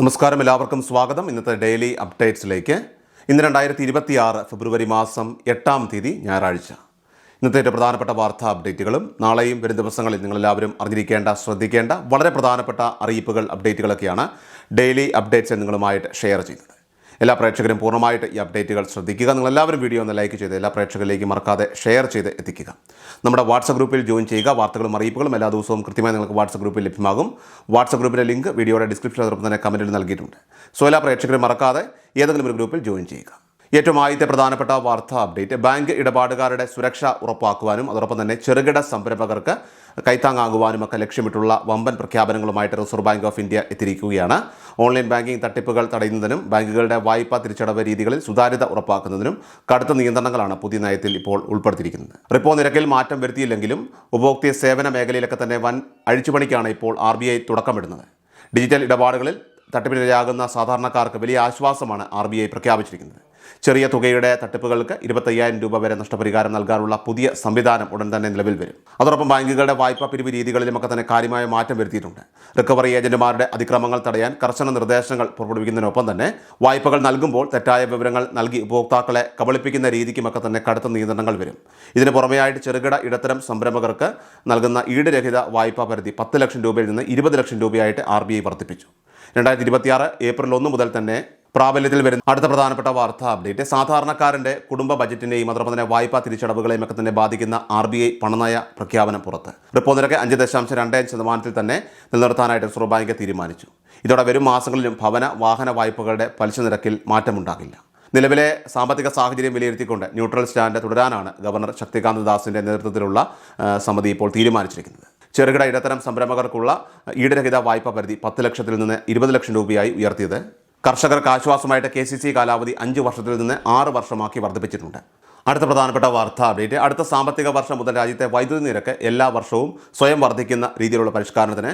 നമസ്കാരം, എല്ലാവർക്കും സ്വാഗതം. ഇന്നത്തെ ഡെയിലി അപ്ഡേറ്റ്സിലേക്ക്. ഇന്ന് 2026 ഫെബ്രുവരി മാസം 8-ാം തീയതി ഞായറാഴ്ച. ഇന്നത്തെ ഏറ്റവും പ്രധാനപ്പെട്ട വാർത്താ അപ്ഡേറ്റുകളും നാളെയും വരും ദിവസങ്ങളിൽ നിങ്ങളെല്ലാവരും അറിഞ്ഞിരിക്കേണ്ട, ശ്രദ്ധിക്കേണ്ട വളരെ പ്രധാനപ്പെട്ട അറിയിപ്പുകൾ, അപ്ഡേറ്റുകളൊക്കെയാണ് ഡെയിലി അപ്ഡേറ്റ്സ് നിങ്ങളുമായിട്ട് ഷെയർ ചെയ്യുന്നത്. എല്ലാ പ്രേക്ഷകരും പൂർണ്ണമായിട്ട് ഈ അപ്ഡേറ്റുകൾ ശ്രദ്ധിക്കുക. നിങ്ങളെല്ലാവരും വീഡിയോ ഒന്ന് ലൈക്ക് ചെയ്ത് എല്ലാ പ്രേക്ഷകരിലേക്കും മറക്കാതെ ഷെയർ ചെയ്ത് എത്തിക്കുക. നമ്മുടെ വാട്സപ്പ് ഗ്രൂപ്പിൽ ജോയിൻ ചെയ്യുക. വാർത്തകളും അറിയിപ്പുകളും എല്ലാ ദിവസവും കൃത്യമായി നിങ്ങൾക്ക് വാട്സപ്പ് ഗ്രൂപ്പിൽ ലഭ്യമാകും. വാട്സപ്പ് ഗ്രൂപ്പിൻ്റെ ലിങ്ക് വീഡിയോയുടെ ഡിസ്ക്രിപ്ഷനിൽ അതോടൊപ്പം തന്നെ കമൻറ്റിൽ നൽകിയിട്ടുണ്ട്. സോ എല്ലാ പ്രേക്ഷകരും മറക്കാതെ ഏതെങ്കിലും ഒരു ഗ്രൂപ്പിൽ ജോയിൻ ചെയ്യുക. ഏറ്റവും ആദ്യത്തെ പ്രധാനപ്പെട്ട വാർത്താ അപ്ഡേറ്റ്, ബാങ്ക് ഇടപാടുകാരുടെ സുരക്ഷ ഉറപ്പാക്കുവാനും അതോടൊപ്പം തന്നെ ചെറുകിട സംരംഭകർക്ക് കൈത്താങ്ങാകുവാനുമൊക്കെ ലക്ഷ്യമിട്ടുള്ള വമ്പൻ പ്രഖ്യാപനങ്ങളുമായിട്ട് റിസർവ് ബാങ്ക് ഓഫ് ഇന്ത്യ എത്തിയിരിക്കുകയാണ്. ഓൺലൈൻ ബാങ്കിംഗ് തട്ടിപ്പുകൾ തടയുന്നതിനും ബാങ്കുകളുടെ വായ്പാ തിരിച്ചടവ് രീതികളിൽ സുതാര്യത ഉറപ്പാക്കുന്നതിനും കടുത്ത നിയന്ത്രണങ്ങളാണ് പുതിയ നയത്തിൽ ഇപ്പോൾ ഉൾപ്പെടുത്തിയിരിക്കുന്നത്. റിപ്പോ നിരക്കിൽ മാറ്റം വരുത്തിയില്ലെങ്കിലും ഉപഭോക്തൃ സേവന മേഖലയിലൊക്കെ തന്നെ വൻ അഴിച്ചുപണിക്കാണ് ഇപ്പോൾ RBI തുടക്കമിടുന്നത്. ഡിജിറ്റൽ ഇടപാടുകളിൽ തട്ടിപ്പിനിരയാകുന്ന സാധാരണക്കാർക്ക് വലിയ ആശ്വാസമാണ് RBI പ്രഖ്യാപിച്ചിരിക്കുന്നത്. ചെറിയ തുകയുടെ തട്ടിപ്പുകൾക്ക് 25,000 രൂപ വരെ നഷ്ടപരിഹാരം നൽകാനുള്ള പുതിയ സംവിധാനം ഉടൻ തന്നെ നിലവിൽ വരും. അതോടൊപ്പം ബാങ്കുകളുടെ വായ്പാ പിരിവ് രീതികളിലുമൊക്കെ തന്നെ കാര്യമായ മാറ്റം വരുത്തിയിട്ടുണ്ട്. റിക്കവറി ഏജന്റുമാരുടെ അതിക്രമങ്ങൾ തടയാൻ കർശന നിർദ്ദേശങ്ങൾ പുറപ്പെടുവിക്കുന്നതിനൊപ്പം തന്നെ വായ്പകൾ നൽകുമ്പോൾ തെറ്റായ വിവരങ്ങൾ നൽകി ഉപഭോക്താക്കളെ കബളിപ്പിക്കുന്ന രീതിക്കുമൊക്കെ തന്നെ കടുത്ത നിയന്ത്രണങ്ങൾ വരും. ഇതിന് പുറമെയായിട്ട് ചെറുകിട ഇടത്തരം സംരംഭകർക്ക് നൽകുന്ന ഈടുരഹിത വായ്പാ പരിധി 10 ലക്ഷം രൂപയിൽ നിന്ന് 20 ലക്ഷം രൂപയായിട്ട് RBI വർദ്ധിപ്പിച്ചു. 2026 ഏപ്രിൽ 1 മുതൽ തന്നെ പ്രാബല്യത്തിൽ വരുന്ന അടുത്ത പ്രധാനപ്പെട്ട വാർത്താ അപ്ഡേറ്റ്, സാധാരണക്കാരൻ്റെ കുടുംബ ബജറ്റിനെയും അതോടൊപ്പം തന്നെ വായ്പാ തിരിച്ചടവുകളെയും ഒക്കെ തന്നെ ബാധിക്കുന്ന RBI പണനയ പ്രഖ്യാപനം പുറത്ത്. റിപ്പോ നിരക്ക് 5.25% തന്നെ നിലനിർത്താനായിട്ട് റിസർവ് ബാങ്ക് തീരുമാനിച്ചു. ഇതോടെ വരും മാസങ്ങളിലും ഭവന വാഹന വായ്പകളുടെ പലിശ നിരക്കിൽ മാറ്റമുണ്ടാകില്ല. നിലവിലെ സാമ്പത്തിക സാഹചര്യം വിലയിരുത്തിക്കൊണ്ട് ന്യൂട്രൽ സ്റ്റാൻഡ് തുടരാനാണ് ഗവർണർ ശക്തികാന്ത ദാസിൻ്റെ നേതൃത്വത്തിലുള്ള സമിതി ഇപ്പോൾ തീരുമാനിച്ചിരിക്കുന്നത്. ചെറുകിട ഇടത്തരം സംരംഭകർക്കുള്ള ഈടുരഹിത വായ്പാ പരിധി 10 ലക്ഷത്തിൽ നിന്ന് 20 ലക്ഷം രൂപയായി ഉയർത്തിയത്. കർഷകർക്ക് ആശ്വാസമായിട്ട് KCC കാലാവധി 5 വർഷത്തിൽ നിന്ന് 6 വർഷമാക്കി വർദ്ധിപ്പിച്ചിട്ടുണ്ട്. അടുത്ത പ്രധാനപ്പെട്ട വാർത്താ അപ്ഡേറ്റ്, അടുത്ത സാമ്പത്തിക വർഷം മുതൽ രാജ്യത്തെ വൈദ്യുതി നിരക്ക് എല്ലാ വർഷവും സ്വയം വർദ്ധിക്കുന്ന രീതിയിലുള്ള പരിഷ്കാരത്തിന്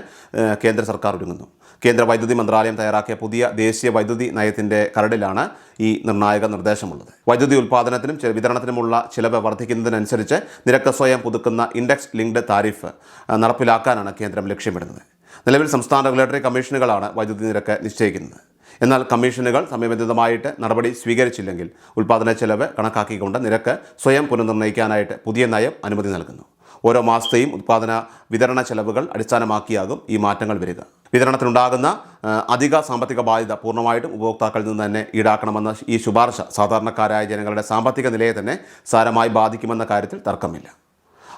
കേന്ദ്ര സർക്കാർ ഒരുങ്ങുന്നു. കേന്ദ്ര വൈദ്യുതി മന്ത്രാലയം തയ്യാറാക്കിയ പുതിയ ദേശീയ വൈദ്യുതി നയത്തിൻ്റെ കരടിലാണ് ഈ നിർണായക നിർദ്ദേശമുള്ളത്. വൈദ്യുതി ഉൽപ്പാദനത്തിനും വിതരണത്തിനുമുള്ള ചിലവ് വർദ്ധിക്കുന്നതിനനുസരിച്ച് നിരക്ക് സ്വയം പുതുക്കുന്ന ഇൻഡെക്സ് ലിങ്ക്ഡ് താരിഫ് നടപ്പിലാക്കാനാണ് കേന്ദ്രം ലക്ഷ്യമിടുന്നത്. നിലവിൽ സംസ്ഥാന റെഗുലേറ്ററി കമ്മീഷനുകളാണ് വൈദ്യുതി നിരക്ക് നിശ്ചയിക്കുന്നത്. എന്നാൽ കമ്മീഷനുകൾ സമയബന്ധിതമായിട്ട് നടപടി സ്വീകരിച്ചില്ലെങ്കിൽ ഉൽപ്പാദന ചെലവ് കണക്കാക്കിക്കൊണ്ട് നിരക്ക് സ്വയം പുനർനിർണ്ണയിക്കാനായിട്ട് പുതിയ നയം അനുമതി നൽകുന്നു. ഓരോ മാസത്തെയും ഉൽപ്പാദന വിതരണ ചെലവുകൾ അടിസ്ഥാനമാക്കിയാകും ഈ മാറ്റങ്ങൾ വരിക. വിതരണത്തിനുണ്ടാകുന്ന അധിക സാമ്പത്തിക ബാധ്യത പൂർണ്ണമായിട്ടും ഉപഭോക്താക്കളിൽ നിന്ന് തന്നെ ഈടാക്കണമെന്ന ഈ ശുപാർശ സാധാരണക്കാരായ ജനങ്ങളുടെ സാമ്പത്തിക നിലയെ തന്നെ സാരമായി ബാധിക്കുമെന്ന കാര്യത്തിൽ തർക്കമില്ല.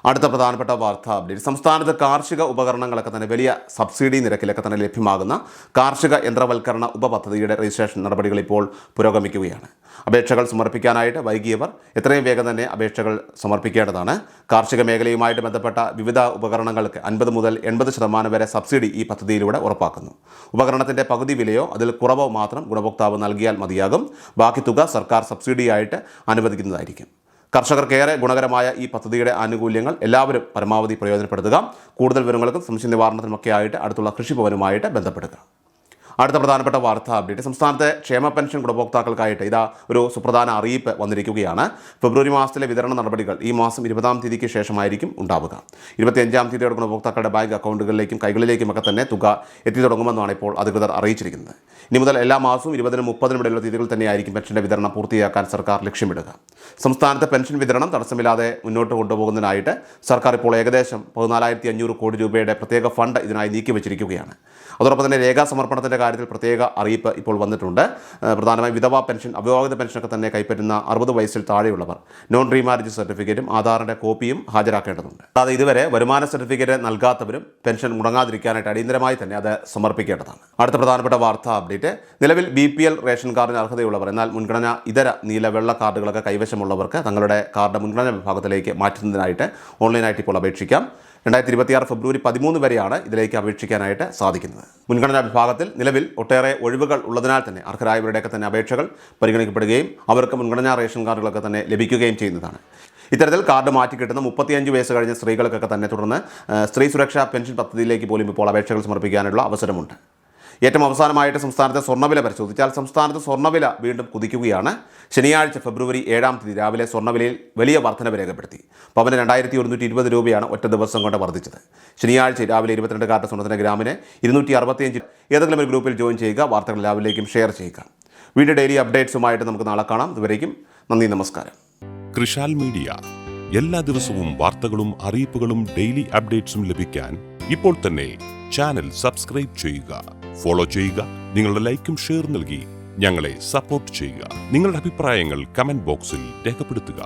അടുത്ത പ്രധാനപ്പെട്ട വാർത്താ അപ്ഡേറ്റ്, സംസ്ഥാനത്ത് കാർഷിക ഉപകരണങ്ങളൊക്കെ തന്നെ വലിയ സബ്സിഡി നിരക്കിലൊക്കെ തന്നെ ലഭ്യമാകുന്ന കാർഷിക യന്ത്രവൽക്കരണ ഉപപദ്ധതിയുടെ രജിസ്ട്രേഷൻ നടപടികൾ ഇപ്പോൾ പുരോഗമിക്കുകയാണ്. അപേക്ഷകൾ സമർപ്പിക്കാനായിട്ട് വൈകിയവർ എത്രയും വേഗം തന്നെ അപേക്ഷകൾ സമർപ്പിക്കേണ്ടതാണ്. കാർഷിക മേഖലയുമായിട്ട് ബന്ധപ്പെട്ട വിവിധ ഉപകരണങ്ങൾക്ക് 50 മുതൽ 80% വരെ സബ്സിഡി ഈ പദ്ധതിയിലൂടെ ഉറപ്പാക്കുന്നു. ഉപകരണത്തിൻ്റെ പകുതി വിലയോ അതിൽ കുറവോ മാത്രം ഗുണഭോക്താവ് നൽകിയാൽ മതിയാകും. ബാക്കി തുക സർക്കാർ സബ്സിഡിയായിട്ട് അനുവദിക്കുന്നതായിരിക്കും. കർഷകർക്കേറെ ഗുണകരമായ ഈ പദ്ധതിയുടെ ആനുകൂല്യങ്ങൾ എല്ലാവരും പരമാവധി പ്രയോജനപ്പെടുത്തുക. കൂടുതൽ വിവരങ്ങൾക്കും സംശയ നിവാരണത്തിനുമൊക്കെ ആയിട്ട് അടുത്തുള്ള കൃഷിഭവനുമായിട്ട് ബന്ധപ്പെടുക. അടുത്ത പ്രധാനപ്പെട്ട വാർത്താ അപ്ഡേറ്റ്, സംസ്ഥാനത്തെ ക്ഷേമ പെൻഷൻ ഗുണഭോക്താക്കൾക്കായിട്ട് ഇതാ ഒരു സുപ്രധാന അറിയിപ്പ് വന്നിരിക്കുകയാണ്. ഫെബ്രുവരി മാസത്തിലെ വിതരണ നടപടികൾ ഈ മാസം 20-ാം തീയതിക്ക് ശേഷമായിരിക്കും ഉണ്ടാവുക. 25-ാം തീയതിയോടെ ഗുണഭോക്താക്കളുടെ ബാങ്ക് അക്കൗണ്ടുകളിലേക്കും കൈകളിലേക്കുമൊക്കെ തന്നെ തുക എത്തി തുടങ്ങുമെന്നാണ് ഇപ്പോൾ അധികൃതർ അറിയിച്ചിരിക്കുന്നത്. ഇനി മുതൽ എല്ലാ മാസവും 20-നും 30-നും ഇടയിലുള്ള തീയതികൾ തന്നെയായിരിക്കും പെൻഷൻ്റെ വിതരണം പൂർത്തിയാക്കാൻ സർക്കാർ ലക്ഷ്യമിടുക. സംസ്ഥാനത്തെ പെൻഷൻ വിതരണം തടസ്സമില്ലാതെ മുന്നോട്ട് കൊണ്ടുപോകുന്നതിനായിട്ട് സർക്കാർ ഇപ്പോൾ ഏകദേശം 14,500 കോടി രൂപയുടെ പ്രത്യേക ഫണ്ട് ഇതിനായി നീക്കിവച്ചിരിക്കുകയാണ്. അതോടൊപ്പം തന്നെ രേഖാസമർപ്പണത്തിൻ്റെ കാര്യത്തിൽ പ്രത്യേക അറിയിപ്പ് ഇപ്പോൾ വന്നിട്ടുണ്ട്. പ്രധാനമായും വിധവാ പെൻഷൻ, അവിവാഹിത പെൻഷനൊക്കെ തന്നെ കൈപ്പറ്റുന്ന 60 വയസ്സിൽ താഴെയുള്ളവർ നോൺ റീമാരേജ് സർട്ടിഫിക്കറ്റും ആധാറിൻ്റെ കോപ്പിയും ഹാജരാക്കേണ്ടതുണ്ട്. അതായത് ഇതുവരെ വരുമാന സർട്ടിഫിക്കറ്റ് നൽകാത്തവരും പെൻഷൻ മുടങ്ങാതിരിക്കാനായിട്ട് അടിയന്തരമായി തന്നെ അത് സമർപ്പിക്കേണ്ടതാണ്. അടുത്ത പ്രധാനപ്പെട്ട വാർത്താ അപ്ഡേറ്റ്, നിലവിൽ BPL റേഷൻ കാർഡിന് അർഹതയുള്ളവർ എന്നാൽ മുൻഗണന ഇതര നീല വെള്ള കാർഡുകളൊക്കെ കൈവശമുള്ളവർക്ക് തങ്ങളുടെ കാർഡ് മുൻഗണനാ വിഭാഗത്തിലേക്ക് മാറ്റുന്നതിനായിട്ട് ഓൺലൈനായിട്ട് ഇപ്പോൾ അപേക്ഷിക്കാം. 2026 ഫെബ്രുവരി 13 വരെയാണ് ഇതിലേക്ക് അപേക്ഷിക്കാനായിട്ട് സാധിക്കുന്നത്. മുൻഗണനാ വിഭാഗത്തിൽ നിലവിൽ ഒട്ടേറെ ഒഴിവുകൾ ഉള്ളതിനാൽ തന്നെ അർഹരായവരുടെയൊക്കെ തന്നെ അപേക്ഷകൾ പരിഗണിക്കപ്പെടുകയും അവർക്ക് മുൻഗണനാ റേഷൻ കാർഡുകളൊക്കെ തന്നെ ലഭിക്കുകയും ചെയ്യുന്നതാണ്. ഇത്തരത്തിൽ കാർഡ് മാറ്റി കിട്ടുന്ന 35 വയസ്സ് കഴിഞ്ഞ സ്ത്രീകൾക്കൊക്കെ തന്നെ തുടർന്ന് സ്ത്രീ സുരക്ഷാ പെൻഷൻ പദ്ധതിയിലേക്ക് പോലും ഇപ്പോൾ അപേക്ഷകൾ സമർപ്പിക്കാനുള്ള അവസരമുണ്ട്. ഏറ്റവും അവസാനമായിട്ട് സംസ്ഥാനത്തെ സ്വർണ്ണവില പരിശോധിച്ചാൽ സംസ്ഥാനത്ത് സ്വർണ്ണവില വീണ്ടും കുതിക്കുകയാണ്. ശനിയാഴ്ച ഫെബ്രുവരി 7-ാം തീയതി രാവിലെ സ്വർണ്ണവിലയിൽ വലിയ വർധനവ് രേഖപ്പെടുത്തി. പവന് 2120 രൂപയാണ് ഒറ്റ ദിവസം കൊണ്ട് വർദ്ധിച്ചത്. ശനിയാഴ്ച രാവിലെ 22 കാരറ്റ് സ്വർണ്ണത്തിന് ഗ്രാമിന് 265. ഏതെങ്കിലും ഒരു ഗ്രൂപ്പിൽ ജോയിൻ ചെയ്യുക. വാർത്തകൾ എല്ലാവരിലേക്കും ഷെയർ ചെയ്യുക. വീഡിയോ ഡെയിലി അപ്ഡേറ്റ്സുമായിട്ട് നമുക്ക് നാളെ കാണാം. ഇതുവരേക്കും നന്ദി, നമസ്കാരം. കൃഷാൽ മീഡിയ എല്ലാ ദിവസവും വാർത്തകളും അറിയിപ്പുകളും ഡെയിലി അപ്ഡേറ്റ്സും ലഭിക്കാൻ ഇപ്പോൾ തന്നെ ചാനൽ സബ്സ്ക്രൈബ് ചെയ്യുക, ഫോളോ ചെയ്യുക. നിങ്ങളുടെ ലൈക്കും ഷെയർ നൽകി ഞങ്ങളെ സപ്പോർട്ട് ചെയ്യുക. നിങ്ങളുടെ അഭിപ്രായങ്ങൾ കമന്റ് ബോക്സിൽ രേഖപ്പെടുത്തുക.